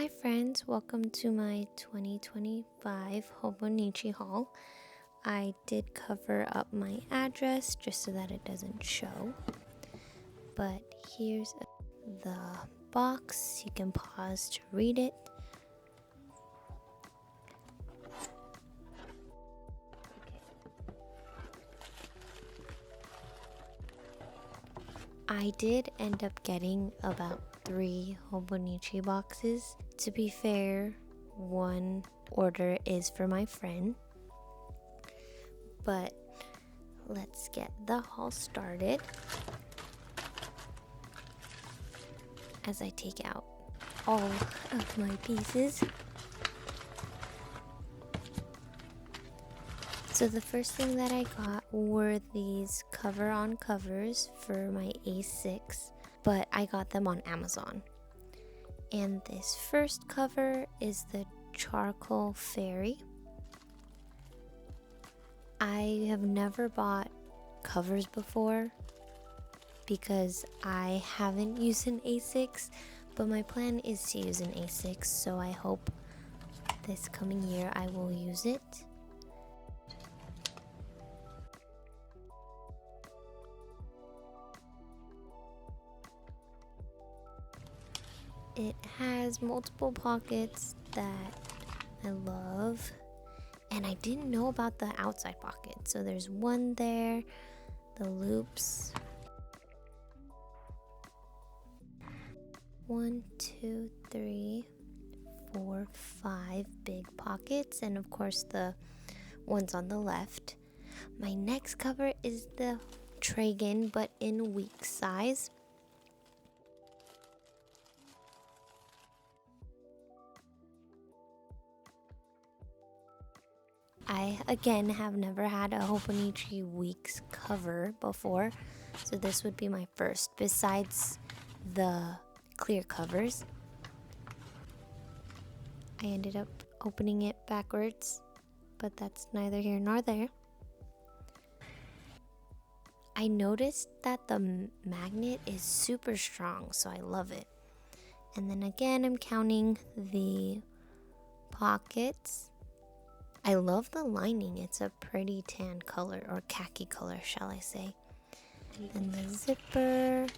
Hi friends, welcome to my 2025 hobonichi haul. I did cover up my address just so that it doesn't show. But here's the box. You can pause to read it. I did end up getting about 3 hobonichi boxes. To be fair, one order is for my friend. But let's get the haul started. As I take out all of my pieces. So the first thing that I got were these cover-on covers for my A6, but I got them on Amazon. And this first cover is the Charcoal Fairy. I have never bought covers before because I haven't used an A6, but my plan is to use an A6, so I hope this coming year I will use it. It has multiple pockets that I love, and I didn't know about the outside pocket. So there's one there, the loops. 1, 2, 3, 4, 5 big pockets, and of course the ones on the left. My next cover is the Tragan, but in week size. I, again, have never had a hobonichi weeks cover before, so this would be my first, besides the clear covers. I ended up opening it backwards, but that's neither here nor there. I noticed that the magnet is super strong, so I love it. And then again, I'm counting the pockets. I love the lining. It's a pretty tan color, or khaki color, shall I say. And the zipper.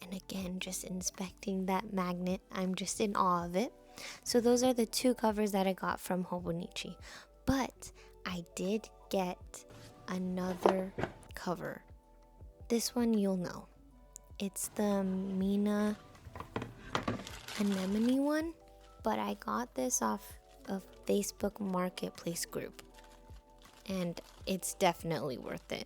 And again, just inspecting that magnet, I'm just in awe of it. So those are the 2 covers that I got from Hobonichi. But I did get another cover. This one you'll know. It's the Mina Anemone one, but I got this off of Facebook Marketplace group, and it's definitely worth it.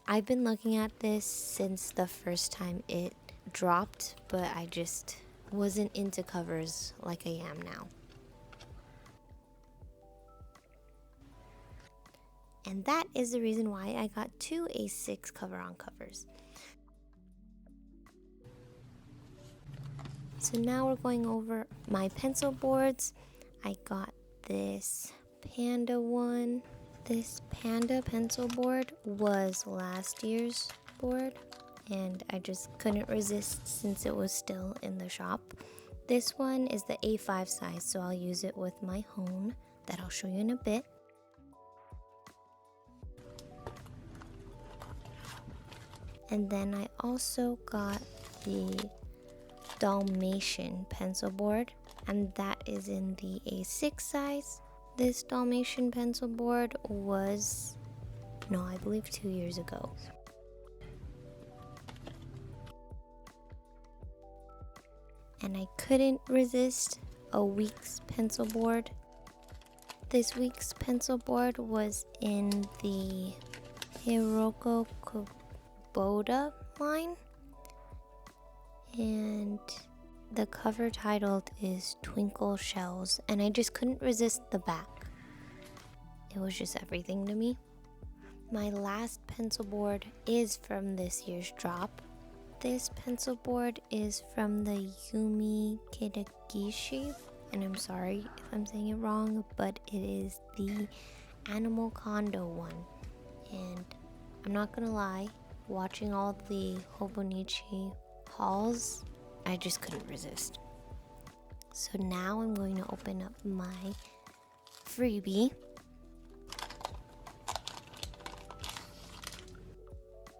I've been looking at this since the first time it dropped, but I just wasn't into covers like I am now. And that is the reason why I got 2 A6 cover-on covers. So now we're going over my pencil boards. I got this Panda one. This Panda pencil board was last year's board, and I just couldn't resist since it was still in the shop. This one is the A5 size, so I'll use it with my hone that I'll show you in a bit. And then I also got the Dalmatian pencil board, and that is in the A6 size. This Dalmatian pencil board was, I believe 2 years ago. And I couldn't resist a week's pencil board. This week's pencil board was in the Hiroko Kubota line, and the cover titled is Twinkle Shells, and I just couldn't resist the back. It was just everything to me. My last pencil board is from this year's drop, This pencil board is from the Yumi Kitagishi, and I'm sorry if I'm saying it wrong, but it is the Animal Condo one. And I'm not gonna lie, watching all the hobonichi hauls, I just couldn't resist. So now I'm going to open up my freebie.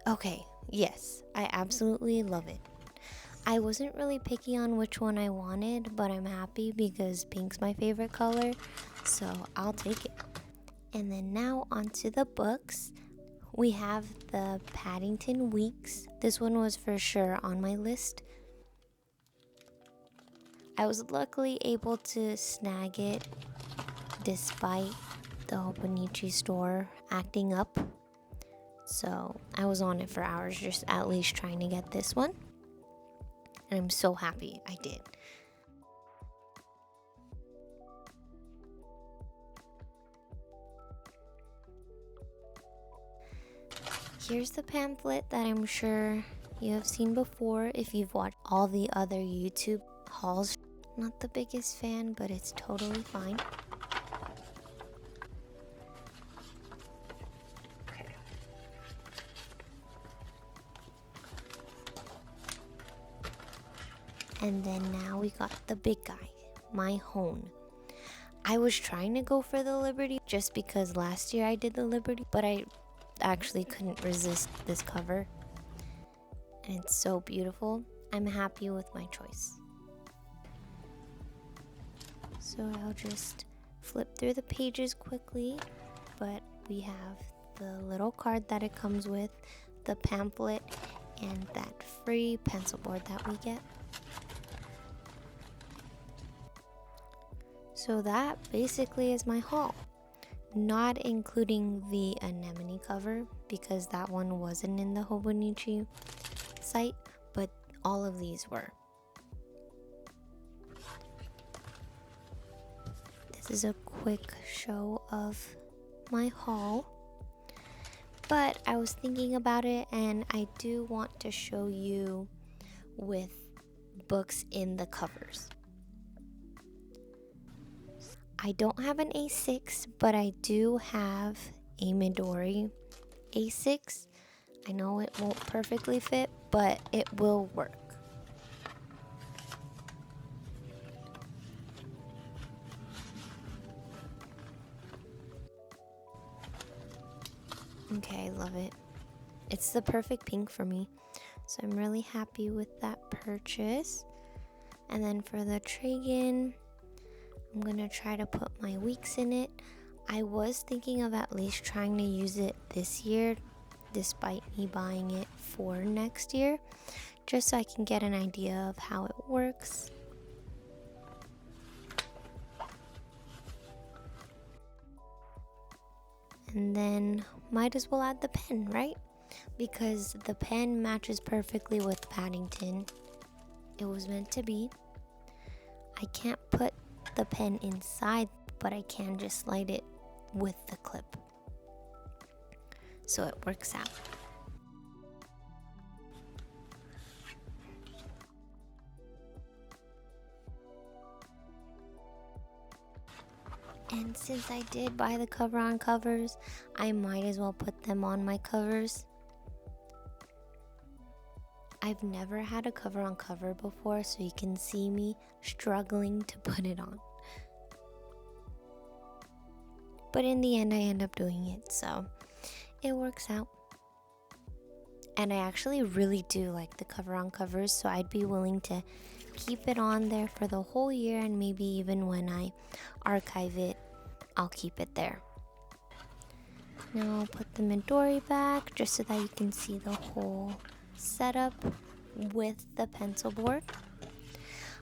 Okay, yes, I absolutely love it. I wasn't really picky on which one I wanted, but I'm happy because pink's my favorite color, so I'll take it. And then now onto the books. We have the Paddington Weeks. This one was for sure on my list. I was luckily able to snag it despite the hobonichi store acting up. So I was on it for hours, just at least trying to get this one. And I'm so happy I did. Here's the pamphlet that I'm sure you have seen before if you've watched all the other YouTube hauls. Not the biggest fan, but it's totally fine. And then now we got the big guy, my Hone. I was trying to go for the Liberty just because last year I did the Liberty, but I actually couldn't resist this cover. And it's so beautiful. I'm happy with my choice. So I'll just flip through the pages quickly, but we have the little card that it comes with, the pamphlet, and that free pencil board that we get. So that basically is my haul, not including the anemone cover because that one wasn't in the hobonichi site, but all of these were. This is a quick show of my haul, but I was thinking about it and I do want to show you with books in the covers. I don't have an A6, but I do have a Midori A6. I know it won't perfectly fit, but it will work. Okay, I love it. It's the perfect pink for me, so I'm really happy with that purchase. And then for the Tragan, I'm gonna try to put my weeks in it. I was thinking of at least trying to use it this year, despite me buying it for next year, just so I can get an idea of how it works. And then might as well add the pen, right? Because the pen matches perfectly with Paddington. It was meant to be. I can't put the pen inside, but I can just slide it with the clip. So it works out. And since I did buy the cover on covers, I might as well put them on my covers. I've never had a cover on cover before, so you can see me struggling to put it on. But in the end, I end up doing it, so it works out. And I actually really do like the cover on covers, so I'd be willing to keep it on there for the whole year, and maybe even when I archive it, I'll keep it there. Now I'll put the Midori back just so that you can see the whole setup with the pencil board.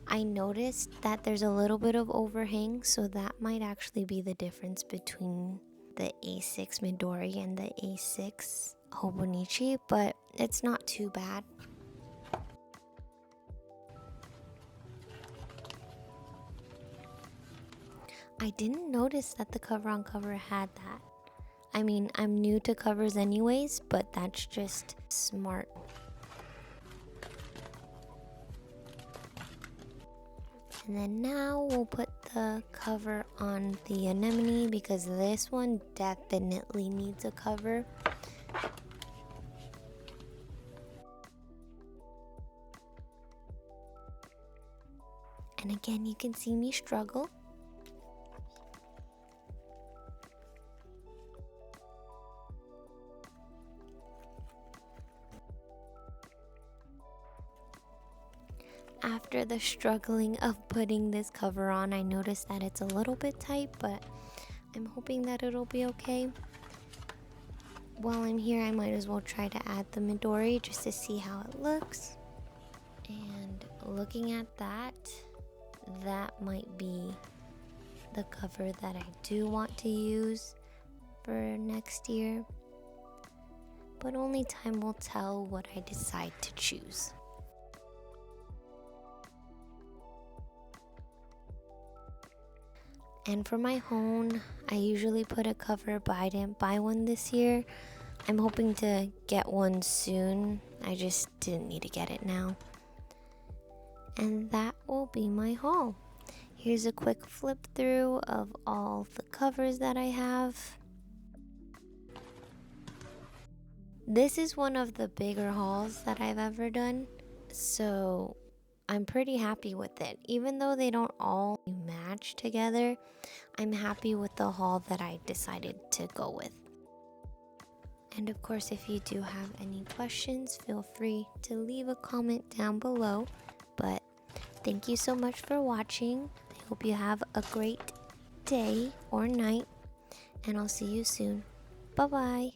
I noticed that there's a little bit of overhang, so that might actually be the difference between the A6 Midori and the A6 hobonichi, but it's not too bad. I didn't notice that the cover on cover had that. I mean, I'm new to covers anyways, but that's just smart. And then now we'll put the cover on the anemone because this one definitely needs a cover. And again, you can see me struggle. After the struggling of putting this cover on, I noticed that it's a little bit tight, but I'm hoping that it'll be okay. While I'm here, I might as well try to add the Midori just to see how it looks. And looking at that, that might be the cover that I do want to use for next year. But only time will tell what I decide to choose. And for my hone, I usually put a cover, but I didn't buy one this year. I'm hoping to get one soon. I just didn't need to get it now. And that will be my haul. Here's a quick flip through of all the covers that I have. This is one of the bigger hauls that I've ever done, so I'm pretty happy with it. Even though they don't all match together, I'm happy with the haul that I decided to go with. And of course, if you do have any questions, feel free to leave a comment down below. But thank you so much for watching. I hope you have a great day or night, and I'll see you soon. Bye-bye.